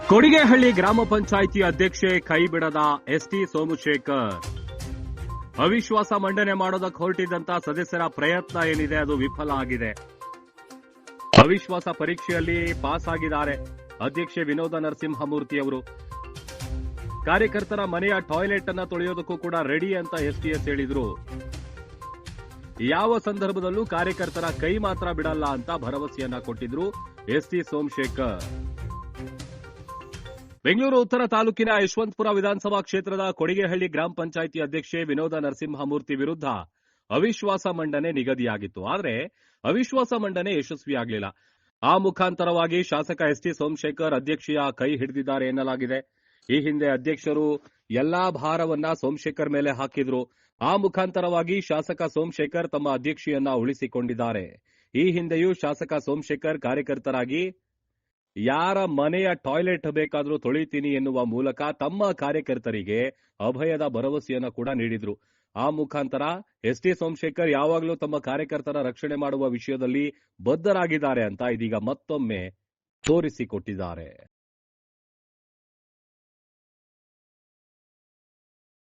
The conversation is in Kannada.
ಕೊಡಿಗೆಹಳ್ಳಿ ಗ್ರಾಮ ಪಂಚಾಯಿತಿ ಅಧ್ಯಕ್ಷೆ ಕೈ ಬಿಡದ ಎಸ್ಟಿ ಸೋಮಶೇಖರ್. ಅವಿಶ್ವಾಸ ಮಂಡನೆ ಮಾಡೋದಕ್ಕೆ ಹೊರಟಿದ್ದಂತ ಸದಸ್ಯರ ಪ್ರಯತ್ನ ಏನಿದೆ ಅದು ವಿಫಲ ಆಗಿದೆ. ಅವಿಶ್ವಾಸ ಪರೀಕ್ಷೆಯಲ್ಲಿ ಪಾಸ್ ಆಗಿದ್ದಾರೆ ಅಧ್ಯಕ್ಷೆ ವಿನೋದ ನರಸಿಂಹಮೂರ್ತಿ ಅವರು. ಕಾರ್ಯಕರ್ತರ ಮನೆಯ ಟಾಯ್ಲೆಟ್ ಅನ್ನ ತೊಳೆಯೋದಕ್ಕೂ ಕೂಡ ರೆಡಿ ಅಂತ ಎಸ್ಟಿಎಸ್ ಹೇಳಿದ್ರು. ಯಾವ ಸಂದರ್ಭದಲ್ಲೂ ಕಾರ್ಯಕರ್ತರ ಕೈ ಮಾತ್ರ ಬಿಡಲ್ಲ ಅಂತ ಭರವಸೆಯನ್ನ ಕೊಟ್ಟಿದ್ರು ಎಸ್ಟಿ ಸೋಮಶೇಖರ್. ಬೆಂಗಳೂರು ಉತ್ತರ ತಾಲೂಕಿನ ಯಶವಂತಪುರ ವಿಧಾನಸಭಾ ಕ್ಷೇತ್ರದ ಕೊಡಿಗೆಹಳ್ಳಿ ಗ್ರಾಮ ಪಂಚಾಯಿತಿ ಅಧ್ಯಕ್ಷೆ ವಿನೋದ ನರಸಿಂಹಮೂರ್ತಿ ವಿರುದ್ಧ ಅವಿಶ್ವಾಸ ಮಂಡನೆ ನಿಗದಿಯಾಗಿತ್ತು. ಆದರೆ ಅವಿಶ್ವಾಸ ಮಂಡನೆ ಯಶಸ್ವಿಯಾಗಲಿಲ್ಲ. ಆ ಮುಖಾಂತರವಾಗಿ ಶಾಸಕ ಎಸ್ಟಿ ಸೋಮಶೇಖರ್ ಅಧ್ಯಕ್ಷೆಯ ಕೈ ಹಿಡಿದಿದ್ದಾರೆ ಎನ್ನಲಾಗಿದೆ. ಈ ಹಿಂದೆ ಅಧ್ಯಕ್ಷರು ಎಲ್ಲಾ ಭಾರವನ್ನ ಸೋಮಶೇಖರ್ ಮೇಲೆ ಹಾಕಿದ್ರು. ಆ ಮುಖಾಂತರವಾಗಿ ಶಾಸಕ ಸೋಮಶೇಖರ್ ತಮ್ಮ ಅಧ್ಯಕ್ಷೆಯನ್ನ ಉಳಿಸಿಕೊಂಡಿದ್ದಾರೆ. ಈ ಹಿಂದೆಯೂ ಶಾಸಕ ಸೋಮಶೇಖರ್ ಕಾರ್ಯಕರ್ತರಾಗಿ ಯಾರ ಮನೆಯ ಟಾಯ್ಲೆಟ್ ಬೇಕಾದರೂ ತೊಳಿತೀನಿ ಎನ್ನುವ ಮೂಲಕ ತಮ್ಮ ಕಾರ್ಯಕರ್ತರಿಗೆ ಅಭಯದ ಭರವಸೆಯನ್ನು ಕೂಡ ನೀಡಿದ್ರು. ಆ ಮುಖಾಂತರ ಎಸ್ಟಿ ಸೋಮಶೇಖರ್ ಯಾವಾಗಲೂ ತಮ್ಮ ಕಾರ್ಯಕರ್ತರ ರಕ್ಷಣೆ ಮಾಡುವ ವಿಷಯದಲ್ಲಿ ಬದ್ಧರಾಗಿದ್ದಾರೆ ಅಂತ ಇದೀಗ ಮತ್ತೊಮ್ಮೆ ತೋರಿಸಿಕೊಟ್ಟಿದ್ದಾರೆ.